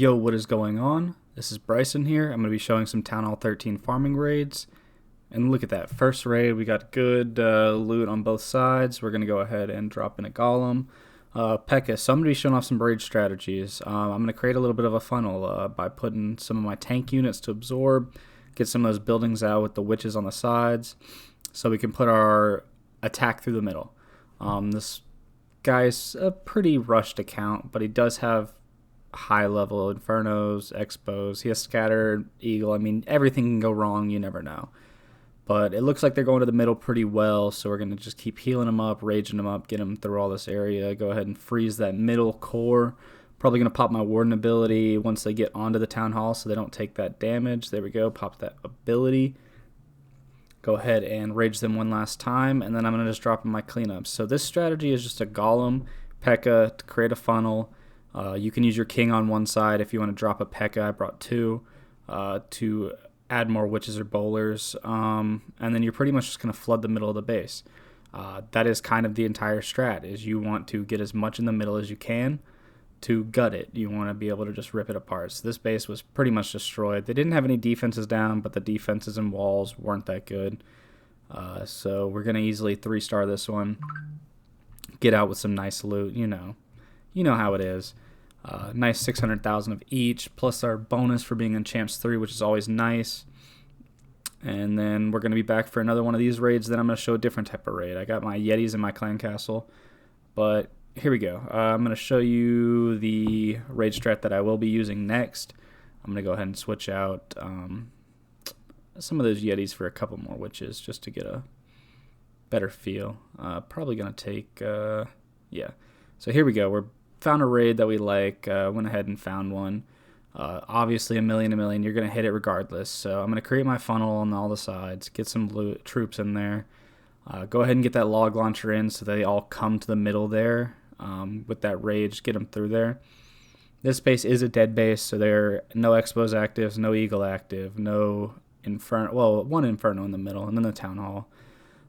Yo, what is going on? This is Bryson here. I'm going to be showing some Town Hall 13 farming raids. And look at that. First raid, we got good loot on both sides. We're going to go ahead and drop in a Golem. Pekka, so I'm going to be showing off some raid strategies. I'm going to create a little bit of a funnel by putting some of my tank units to absorb, get some of those buildings out with the witches on the sides, so we can put our attack through the middle. This guy's a pretty rushed account, but he does have high level infernos, expos. He has scattered eagle. I mean, everything can go wrong. You never know. But it looks like they're going to the middle pretty well, so we're going to just keep healing them up, raging them up, get them through all this area. Go ahead and freeze that middle core. Probably going to pop my warden ability once they get onto the town hall so they don't take that damage. There we go. Pop that ability. Go ahead and rage them one last time, and then I'm going to just drop in my cleanups. So this strategy is just a Golem, Pekka to create a funnel. You can use your king on one side if you want to drop a Pekka. I brought two to add more witches or bowlers. And then you're pretty much just going to flood the middle of the base. That is kind of the entire strat, is you want to get as much in the middle as you can to gut it. You want to be able to just rip it apart. So this base was pretty much destroyed. They didn't have any defenses down, but the defenses and walls weren't that good. So we're going to easily 3-star this one. Get out with some nice loot, you know how it is. Nice 600,000 of each, plus our bonus for being in Champs 3, which is always nice. And then we're going to be back for another one of these raids. Then I'm going to show a different type of raid. I got my Yetis in my clan castle, but here we go. I'm going to show you the raid strat that I will be using next. I'm going to go ahead and switch out some of those Yetis for a couple more witches just to get a better feel. Probably going to take, yeah. So here we go. We're found a raid that we like, went ahead and found one. Obviously a million, you're going to hit it regardless. So I'm going to create my funnel on all the sides, get some loot, troops in there. Go ahead and get that log launcher in so they all come to the middle there with that rage, get them through there. This base is a dead base, so there are no expos actives, no eagle active, no inferno, well, one inferno in the middle, and then the town hall.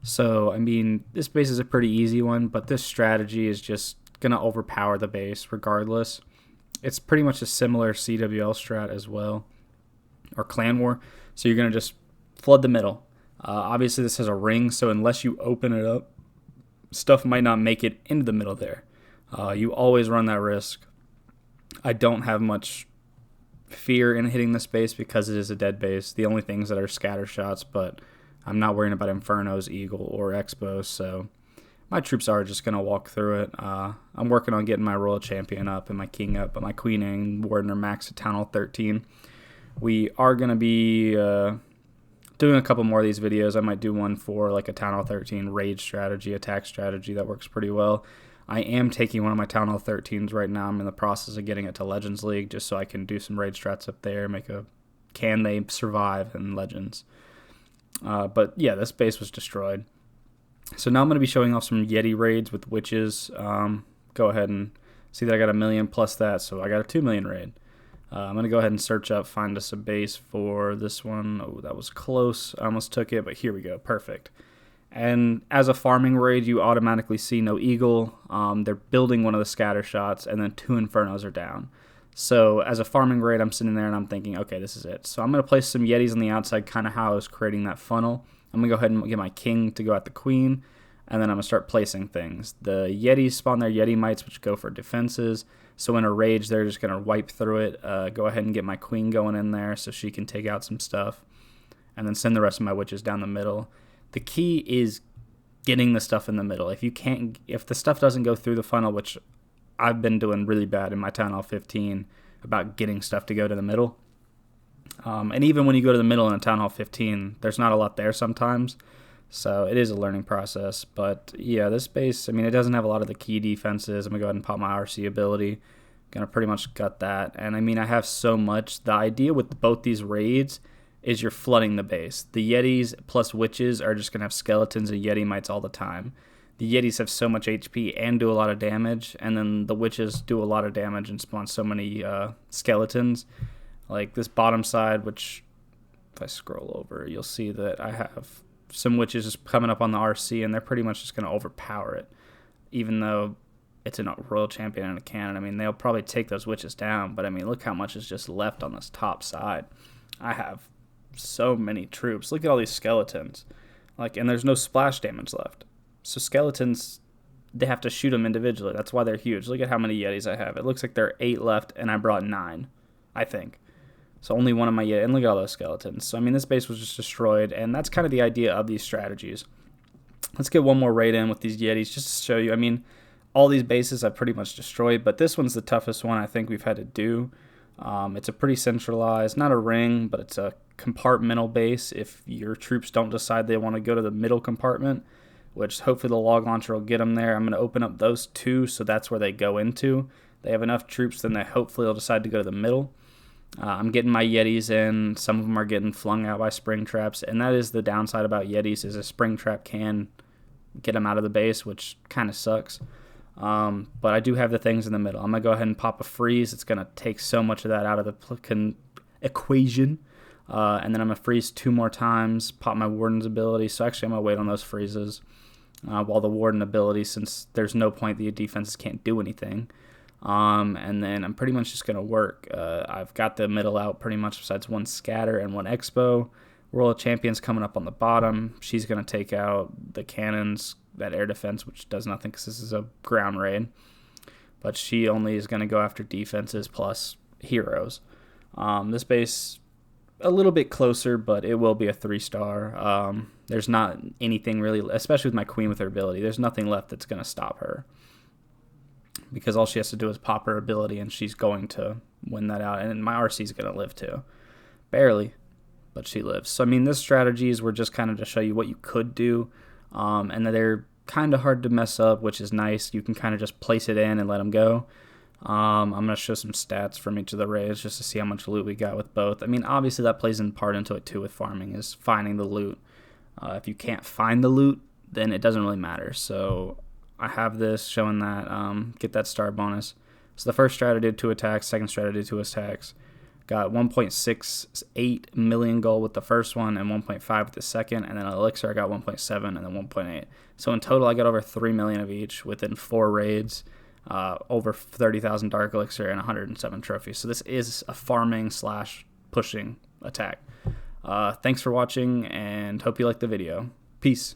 So, I mean, this base is a pretty easy one, but this strategy is just going to overpower the base regardless. It's pretty much a similar CWL strat as well, or clan war. So you're going to just flood the middle. Obviously this has a ring, so unless you open it up, stuff might not make it into the middle there. You always run that risk. I don't have much fear in hitting this base because it is a dead base. The only things that are scatter shots, but I'm not worrying about infernos, eagle, or expos, so my troops are just going to walk through it. I'm working on getting my royal champion up and my king up, but my queen and warden are max at Town Hall 13. We are going to be doing a couple more of these videos. I might do one for like a Town Hall 13 raid strategy, attack strategy that works pretty well. I am taking one of my Town Hall 13s right now. I'm in the process of getting it to Legends League just so I can do some raid strats up there, make a can they survive in Legends. But yeah, this base was destroyed. So now I'm going to be showing off some Yeti raids with witches. Go ahead and see that I got a million plus that, so I got a 2 million raid. I'm going to go ahead and search up, find us a base for this one. Oh, that was close. I almost took it, but here we go. Perfect. And as a farming raid, you automatically see no eagle. They're building one of the scatter shots, and then 2 infernos are down. So as a farming raid, I'm sitting there and I'm thinking, okay, this is it. So I'm going to place some Yetis on the outside, kind of how I was creating that funnel. I'm going to go ahead and get my king to go at the queen, and then I'm going to start placing things. The Yetis spawn their Yeti mites, which go for defenses. So in a rage, they're just going to wipe through it. Go ahead and get my queen going in there so she can take out some stuff, and then send the rest of my witches down the middle. The key is getting the stuff in the middle. If the stuff doesn't go through the funnel, which I've been doing really bad in my Town Hall 15 about getting stuff to go to the middle. And even when you go to the middle in a Town Hall 15, there's not a lot there sometimes. So it is a learning process. But yeah, this base, I mean, it doesn't have a lot of the key defenses. I'm going to go ahead and pop my RC ability. Going to pretty much gut that. And I mean, I have so much. The idea with both these raids is you're flooding the base. The Yetis plus witches are just going to have skeletons and Yeti mites all the time. The Yetis have so much HP and do a lot of damage. And then the witches do a lot of damage and spawn so many skeletons. Like this bottom side, which if I scroll over, you'll see that I have some witches just coming up on the RC, and they're pretty much just going to overpower it. Even though it's a royal champion and a cannon. I mean, they'll probably take those witches down, but I mean, look how much is just left on this top side. I have so many troops. Look at all these skeletons. Like, and there's no splash damage left. So skeletons, they have to shoot them individually. That's why they're huge. Look at how many Yetis I have. It looks like there are 8 left, and I brought 9, I think. So only one of my Yeti. And look at all those skeletons. So, I mean, this base was just destroyed, and that's kind of the idea of these strategies. Let's get one more raid in with these Yetis just to show you. I mean, all these bases I've pretty much destroyed, but this one's the toughest one I think we've had to do. It's a pretty centralized, not a ring, but it's a compartmental base. If your troops don't decide they want to go to the middle compartment, which hopefully the log launcher will get them there, I'm going to open up those 2, so that's where they go into. They have enough troops, then they hopefully will decide to go to the middle. I'm getting my Yetis in. Some of them are getting flung out by spring traps, and that is the downside about Yetis, is a spring trap can get them out of the base, which kind of sucks. But I do have the things in the middle. I'm going to go ahead and pop a freeze. It's going to take so much of that out of the equation. And then I'm going to freeze 2 more times, pop my Warden's ability. So actually I'm going to wait on those freezes while the Warden ability, since there's no point the defenses can't do anything. And then I'm pretty much just going to work. I've got the middle out pretty much besides 1 scatter and 1 expo. Royal Champion's coming up on the bottom. She's going to take out the cannons, that air defense, which does nothing because this is a ground raid. But she only is going to go after defenses plus heroes. This base, a little bit closer, but it will be a 3-star. There's not anything really, especially with my queen with her ability, there's nothing left that's going to stop her. Because all she has to do is pop her ability, and she's going to win that out. And my RC is going to live too. Barely, but she lives. So, I mean, this strategies were just kind of to show you what you could do. And that they're kind of hard to mess up, which is nice. You can kind of just place it in and let them go. I'm going to show some stats from each of the raids just to see how much loot we got with both. I mean, obviously that plays in part into it too with farming, is finding the loot. If you can't find the loot, then it doesn't really matter. So I have this showing that, get that star bonus. So the first strat I did 2 attacks, second strat I did 2 attacks. Got 1.68 million gold with the first one and 1.5 with the second, and then elixir I got 1.7 and then 1.8. So in total I got over 3 million of each within 4 raids, over 30,000 dark elixir and 107 trophies. So this is a farming / pushing attack. Thanks for watching, and hope you liked the video. Peace.